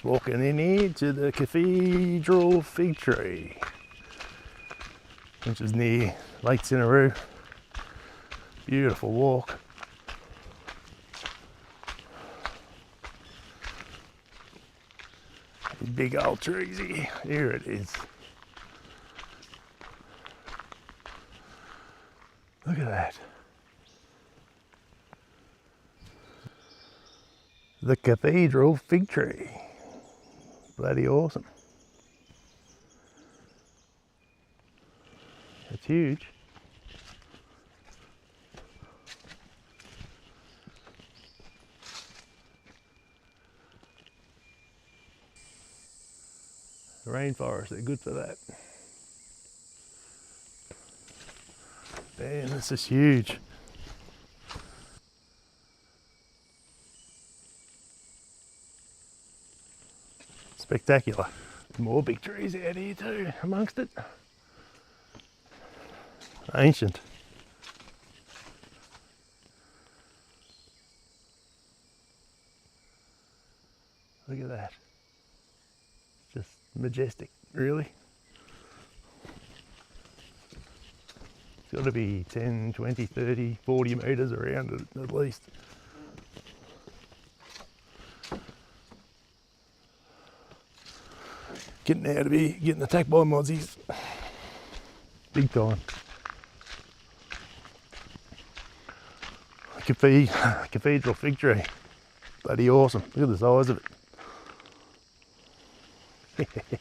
Just walking in here to the Cathedral fig tree, which is near Lake Cinaroo. Beautiful walk. These big old trees here. Here it is. Look at that. The Cathedral fig tree. Bloody awesome. It's huge. The rainforest, they're good for that. Man, this is huge. Spectacular. More big trees out here too, amongst it. Ancient. Look at that. Just majestic, really. It's got to be 10, 20, 30, 40 metres around it at least. Getting out of here, getting attacked by mozzies. Big time. Cathedral fig tree. Bloody awesome. Look at the size of it.